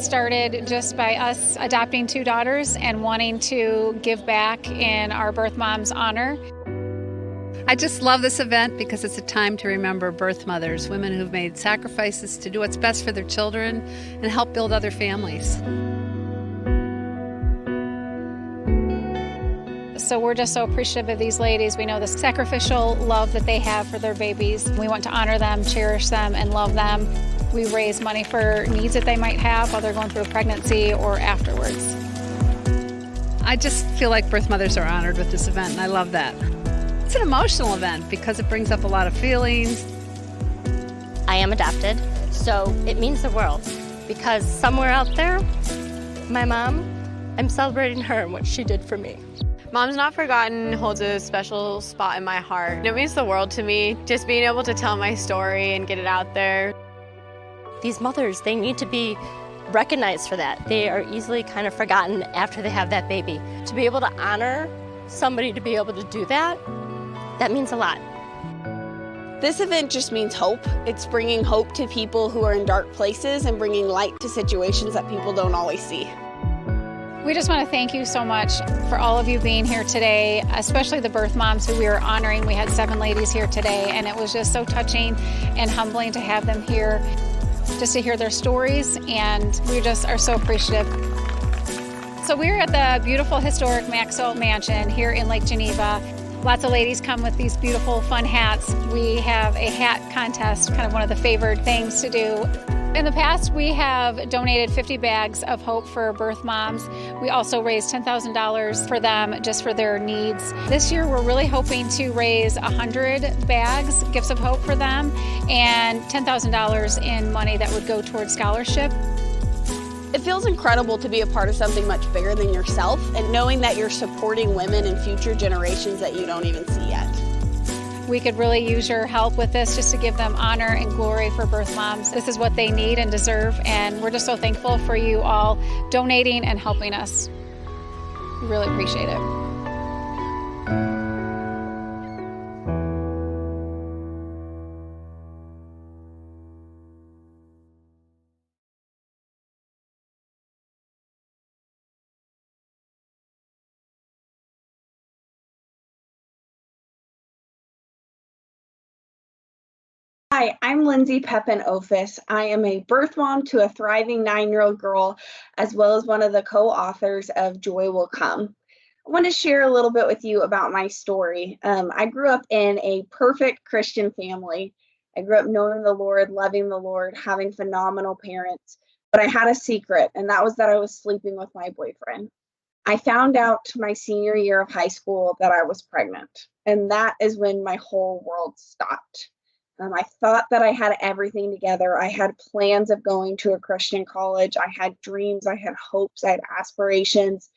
It started just by us adopting 2 daughters and wanting to give back in our birth mom's honor. I just love this event because it's a time to remember birth mothers, women who've made sacrifices to do what's best for their children and help build other families. So we're just so appreciative of these ladies. We know the sacrificial love that they have for their babies. We want to honor them, cherish them, and love them. We raise money for needs that they might have while they're going through a pregnancy or afterwards. I just feel like birth mothers are honored with this event, and I love that. It's an emotional event because it brings up a lot of feelings. I am adopted, so it means the world because somewhere out there, my mom, I'm celebrating her and what she did for me. Moms Not Forgotten holds a special spot in my heart. It means the world to me, just being able to tell my story and get it out there. These mothers, they need to be recognized for that. They are easily kind of forgotten after they have that baby. To be able to honor somebody to be able to do that, that means a lot. This event just means hope. It's bringing hope to people who are in dark places and bringing light to situations that people don't always see. We just want to thank you so much for all of you being here today, especially the birth moms who we are honoring. We had 7 ladies here today, and it was just so touching and humbling to have them here, just to hear their stories, and we just are so appreciative. So we're at the beautiful historic Maxwell Mansion here in Lake Geneva. Lots of ladies come with these beautiful, fun hats. We have a hat contest, kind of one of the favored things to do. In the past, we have donated 50 bags of hope for birth moms. We also raised $10,000 for them just for their needs. This year, we're really hoping to raise 100 bags, gifts of hope for them, and $10,000 in money that would go towards scholarship. It feels incredible to be a part of something much bigger than yourself and knowing that you're supporting women and future generations that you don't even see yet. We could really use your help with this just to give them honor and glory for birth moms. This is what they need and deserve, and we're just so thankful for you all donating and helping us. We really appreciate it. Hi, I'm Lindsay Pepin-Ofis. I am a birth mom to a thriving 9-year-old girl, as well as one of the co-authors of Joy Will Come. I want to share a little bit with you about my story. I grew up in a perfect Christian family. I grew up knowing the Lord, loving the Lord, having phenomenal parents, but I had a secret, and that was that I was sleeping with my boyfriend. I found out my senior year of high school that I was pregnant, and that is when my whole world stopped. I thought that I had everything together. I had plans of going to a Christian college. I had dreams. I had hopes. I had aspirations.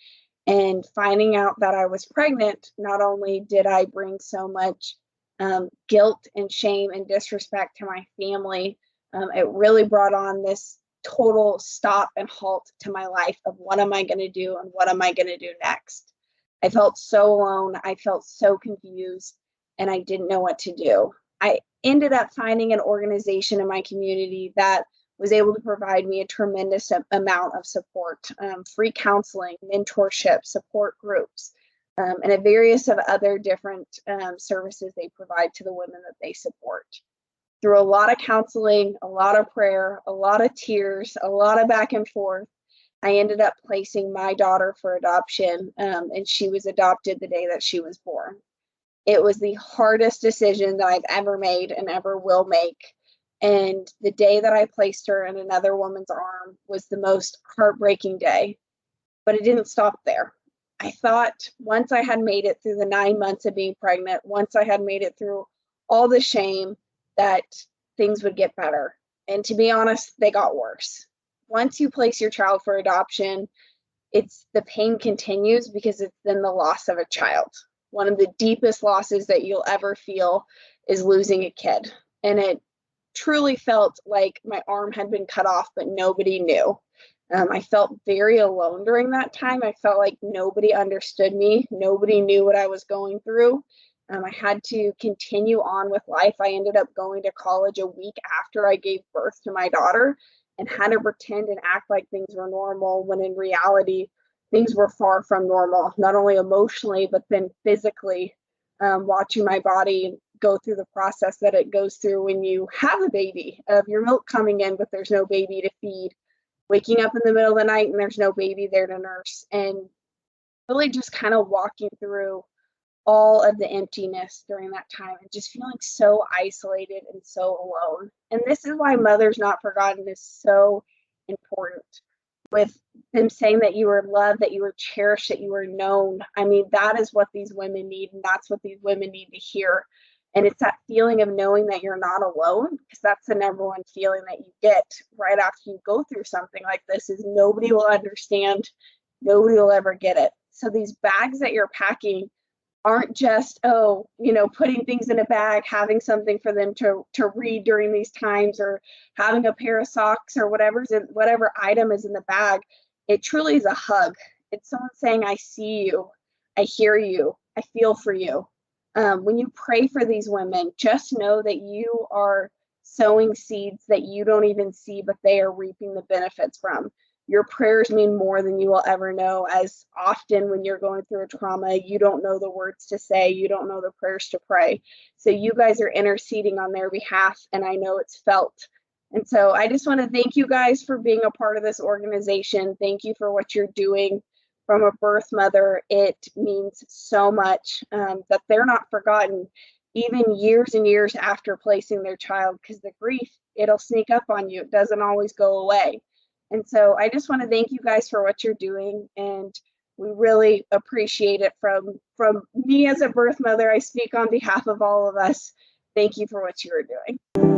And finding out that I was pregnant, not only did I bring so much guilt and shame and disrespect to my family, it really brought on this total stop and halt to my life of what am I going to do and what am I going to do next. I felt so alone. I felt so confused, and I didn't know what to do. I ended up finding an organization in my community that was able to provide me a tremendous amount of support, free counseling, mentorship, support groups, and a various of other different services they provide to the women that they support. Through a lot of counseling, a lot of prayer, a lot of tears, a lot of back and forth, I ended up placing my daughter for adoption, and she was adopted the day that she was born. It was the hardest decision that I've ever made and ever will make. And the day that I placed her in another woman's arm was the most heartbreaking day. But it didn't stop there. I thought once I had made it through the 9 months of being pregnant, once I had made it through all the shame, that things would get better. And to be honest, they got worse. Once you place your child for adoption, the pain continues because it's then the loss of a child. One of the deepest losses that you'll ever feel is losing a kid. And it truly felt like my arm had been cut off, but nobody knew. I felt very alone during that time. I felt like nobody understood me. Nobody knew what I was going through. I had to continue on with life. I ended up going to college a week after I gave birth to my daughter and had to pretend and act like things were normal when in reality, things were far from normal, not only emotionally, but then physically, watching my body go through the process that it goes through when you have a baby, of your milk coming in, but there's no baby to feed, waking up in the middle of the night and there's no baby there to nurse, and really just kind of walking through all of the emptiness during that time and just feeling so isolated and so alone. And this is why Mothers Not Forgotten is so important, with them saying that you were loved, that you were cherished, that you were known. I mean, that is what these women need, and that's what these women need to hear. And it's that feeling of knowing that you're not alone, because that's the number one feeling that you get right after you go through something like this, is nobody will understand, nobody will ever get it. So these bags that you're packing aren't just, putting things in a bag, having something for them to read during these times, or having a pair of socks or whatever item is in the bag. It truly is a hug. It's someone saying, I see you, I hear you, I feel for you. When you pray for these women, just know that you are sowing seeds that you don't even see, but they are reaping the benefits from. Your prayers mean more than you will ever know, as often when you're going through a trauma, you don't know the words to say, you don't know the prayers to pray. So you guys are interceding on their behalf, and I know it's felt. And so I just want to thank you guys for being a part of this organization. Thank you for what you're doing from a birth mother. It means so much that they're not forgotten, even years and years after placing their child, because the grief, it'll sneak up on you. It doesn't always go away. And so I just want to thank you guys for what you're doing, and we really appreciate it from me as a birth mother. I speak on behalf of all of us. Thank you for what you are doing.